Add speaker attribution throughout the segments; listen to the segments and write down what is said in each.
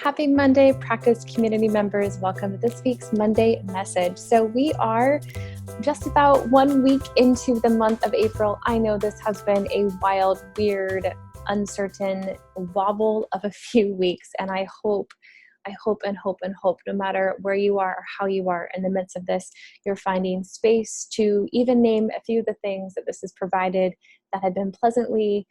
Speaker 1: Happy Monday, practice community members. Welcome to this week's Monday message. So we are just about 1 week into the month of April. I know this has been a wild, weird, uncertain wobble of a few weeks, and I hope, no matter where you are or how you are in the midst of this, you're finding space to even name a few of the things that this has provided that have been pleasantly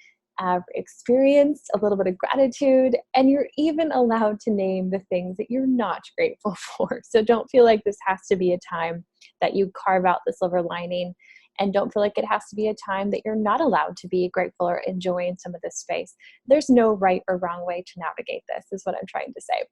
Speaker 1: experienced, a little bit of gratitude, and you're even allowed to name the things that you're not grateful for. So don't feel like this has to be a time that you carve out the silver lining, and don't feel like it has to be a time that you're not allowed to be grateful or enjoying some of this space. There's no right or wrong way to navigate this, is what I'm trying to say.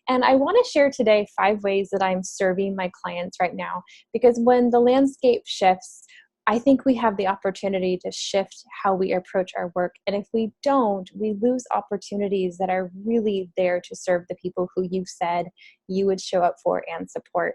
Speaker 1: And I want to share today 5 ways that I'm serving my clients right now, because when the landscape shifts, I think we have the opportunity to shift how we approach our work. And if we don't, we lose opportunities that are really there to serve the people who you said you would show up for and support.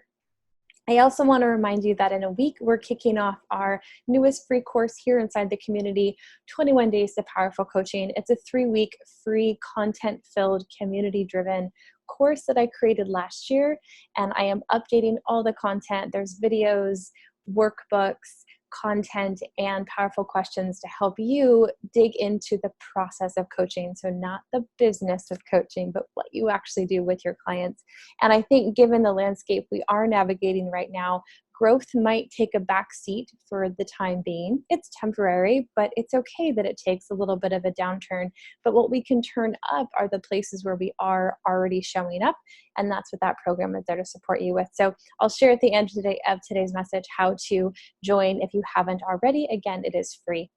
Speaker 1: I also want to remind you that in a week, we're kicking off our newest free course here inside the community, 21 Days to Powerful Coaching. It's a 3-week free content-filled, community-driven course that I created last year, and I am updating all the content. There's videos, workbooks, content, and powerful questions to help you dig into the process of coaching. So not the business of coaching, but what you actually do with your clients. And I think given the landscape we are navigating right now, growth might take a back seat for the time being. It's temporary, but it's okay that it takes a little bit of a downturn. But what we can turn up are the places where we are already showing up. And that's what that program is there to support you with. So I'll share at the end of today's message how to join if you haven't already. Again, it is free.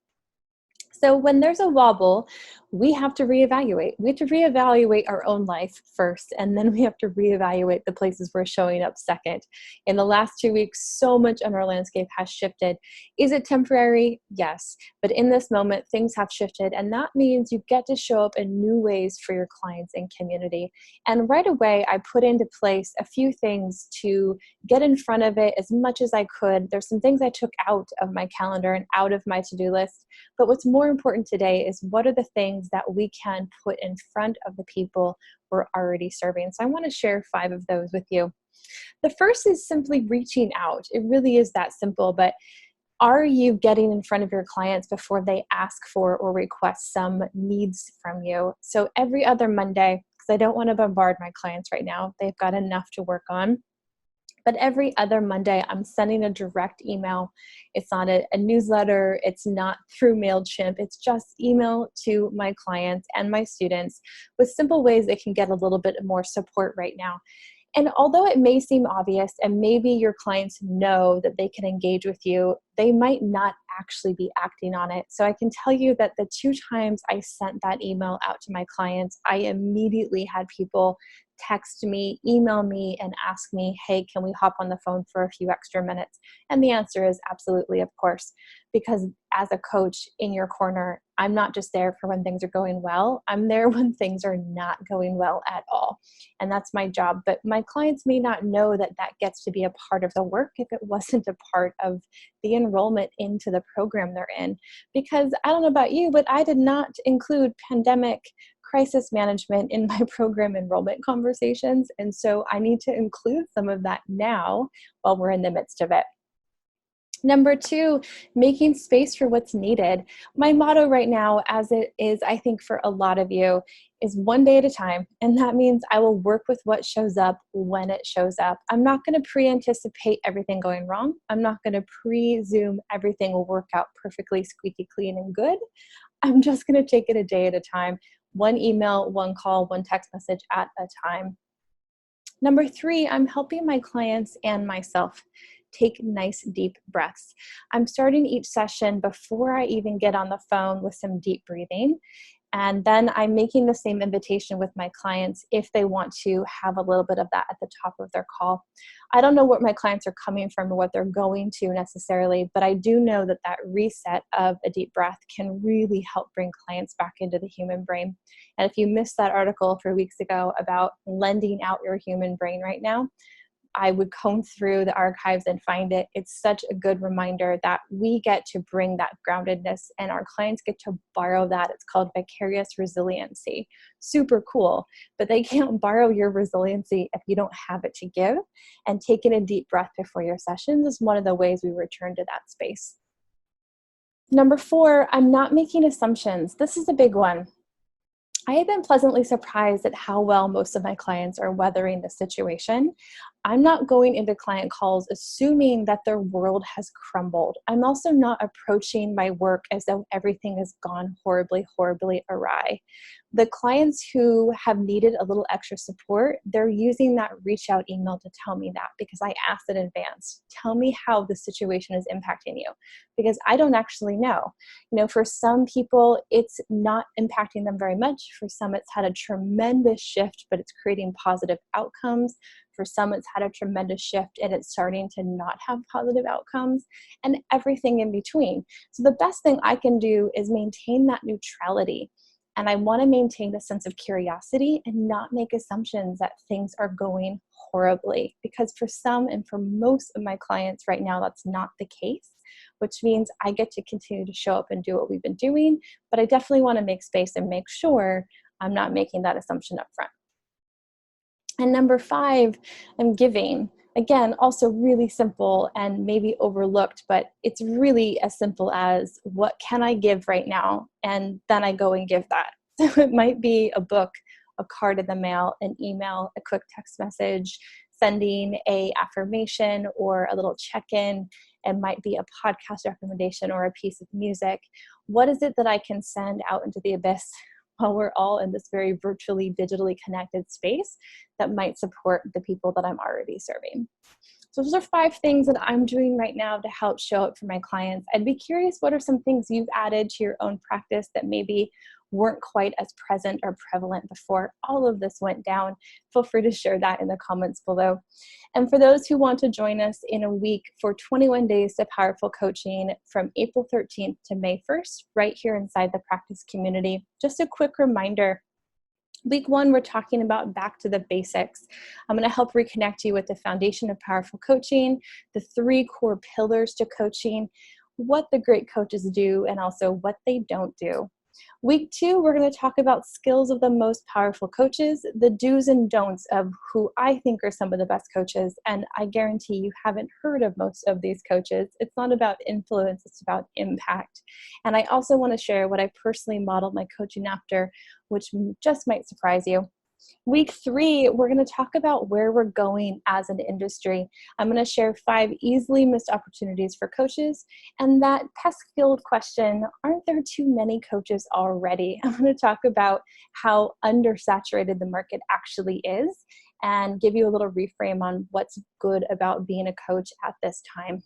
Speaker 1: So when there's a wobble, we have to reevaluate. We have to reevaluate our own life first, and then we have to reevaluate the places we're showing up second. In the last 2 weeks, so much on our landscape has shifted. Is it temporary? Yes. But in this moment, things have shifted, and that means you get to show up in new ways for your clients and community. And right away, I put into place a few things to get in front of it as much as I could. There's some things I took out of my calendar and out of my to-do list. But what's more important today is what are the things that we can put in front of the people we're already serving. So I want to share 5 of those with you. The first is simply reaching out. It really is that simple, but are you getting in front of your clients before they ask for or request some needs from you? So every other Monday, because I don't want to bombard my clients right now, they've got enough to work on. But every other Monday, I'm sending a direct email. It's not a newsletter. It's not through MailChimp. It's just email to my clients and my students with simple ways they can get a little bit more support right now. And although it may seem obvious, and maybe your clients know that they can engage with you, they might not actually be acting on it. So I can tell you that the 2 times I sent that email out to my clients, I immediately had people text me, email me, and ask me, hey, can we hop on the phone for a few extra minutes? And the answer is absolutely, of course, because as a coach in your corner, I'm not just there for when things are going well. I'm there when things are not going well at all. And that's my job. But my clients may not know that that gets to be a part of the work if it wasn't a part of the enrollment into the program they're in. Because I don't know about you, but I did not include pandemic crisis management in my program enrollment conversations. And so I need to include some of that now while we're in the midst of it. Number 2, making space for what's needed. My motto right now, as it is, I think for a lot of you, is 1 day at a time. And that means I will work with what shows up when it shows up. I'm not going to pre-anticipate everything going wrong. I'm not going to presume everything will work out perfectly squeaky clean and good. I'm just going to take it a day at a time. 1 email, 1 call, 1 text message at a time. Number 3, I'm helping my clients and myself take nice, deep breaths. I'm starting each session before I even get on the phone with some deep breathing. And then I'm making the same invitation with my clients if they want to have a little bit of that at the top of their call. I don't know what my clients are coming from or what they're going to necessarily, but I do know that that reset of a deep breath can really help bring clients back into the human brain. And if you missed that article 3 weeks ago about lending out your human brain right now, I would comb through the archives and find it. It's such a good reminder that we get to bring that groundedness and our clients get to borrow that. It's called vicarious resiliency. Super cool, but they can't borrow your resiliency if you don't have it to give. And taking a deep breath before your sessions is one of the ways we return to that space. Number 4, I'm not making assumptions. This is a big one. I have been pleasantly surprised at how well most of my clients are weathering the situation. I'm not going into client calls assuming that their world has crumbled. I'm also not approaching my work as though everything has gone horribly, horribly awry. The clients who have needed a little extra support, they're using that reach out email to tell me that because I asked in advance. Tell me how the situation is impacting you because I don't actually know. For some people, it's not impacting them very much. For some, it's had a tremendous shift, but it's creating positive outcomes. For some, it's had a tremendous shift and it's starting to not have positive outcomes and everything in between. So the best thing I can do is maintain that neutrality. And I want to maintain a sense of curiosity and not make assumptions that things are going horribly. Because for some and for most of my clients right now, that's not the case, which means I get to continue to show up and do what we've been doing. But I definitely want to make space and make sure I'm not making that assumption up front. And number 5, I'm giving. Again, also really simple and maybe overlooked, but it's really as simple as what can I give right now? And then I go and give that. So it might be a book, a card in the mail, an email, a quick text message, sending a affirmation or a little check-in. It might be a podcast recommendation or a piece of music. What is it that I can send out into the abyss while we're all in this very virtually, digitally connected space that might support the people that I'm already serving? So those are 5 things that I'm doing right now to help show up for my clients. I'd be curious, what are some things you've added to your own practice that maybe weren't quite as present or prevalent before all of this went down? Feel free to share that in the comments below. And for those who want to join us in a week for 21 days to powerful coaching from April 13th to May 1st, right here inside the practice community, just a quick reminder. Week 1, we're talking about back to the basics. I'm going to help reconnect you with the foundation of powerful coaching, the 3 core pillars to coaching, what the great coaches do, and also what they don't do. Week 2, we're going to talk about skills of the most powerful coaches, the do's and don'ts of who I think are some of the best coaches. And I guarantee you haven't heard of most of these coaches. It's not about influence, it's about impact. And I also want to share what I personally modeled my coaching after, which just might surprise you. Week 3, we're going to talk about where we're going as an industry. I'm going to share 5 easily missed opportunities for coaches. And that pesky-old question, aren't there too many coaches already? I'm going to talk about how undersaturated the market actually is and give you a little reframe on what's good about being a coach at this time.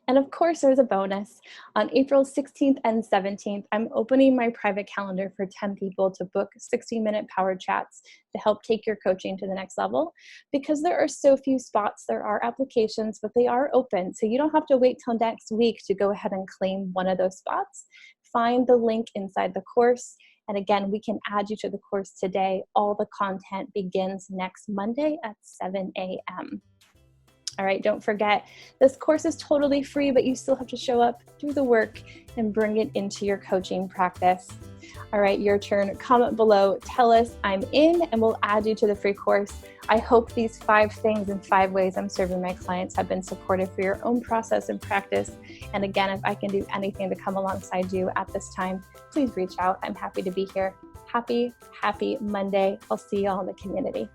Speaker 1: And of course, there's a bonus. On April 16th and 17th, I'm opening my private calendar for 10 people to book 60-minute power chats to help take your coaching to the next level. Because there are so few spots, there are applications, but they are open. So you don't have to wait till next week to go ahead and claim one of those spots. Find the link inside the course. And again, we can add you to the course today. All the content begins next Monday at 7 a.m. All right, don't forget, this course is totally free, but you still have to show up, do the work, and bring it into your coaching practice. All right, your turn. Comment below, tell us I'm in, and we'll add you to the free course. I hope these 5 things and 5 ways I'm serving my clients have been supportive for your own process and practice. And again, if I can do anything to come alongside you at this time, please reach out. I'm happy to be here. Happy Monday. I'll see you all in the community.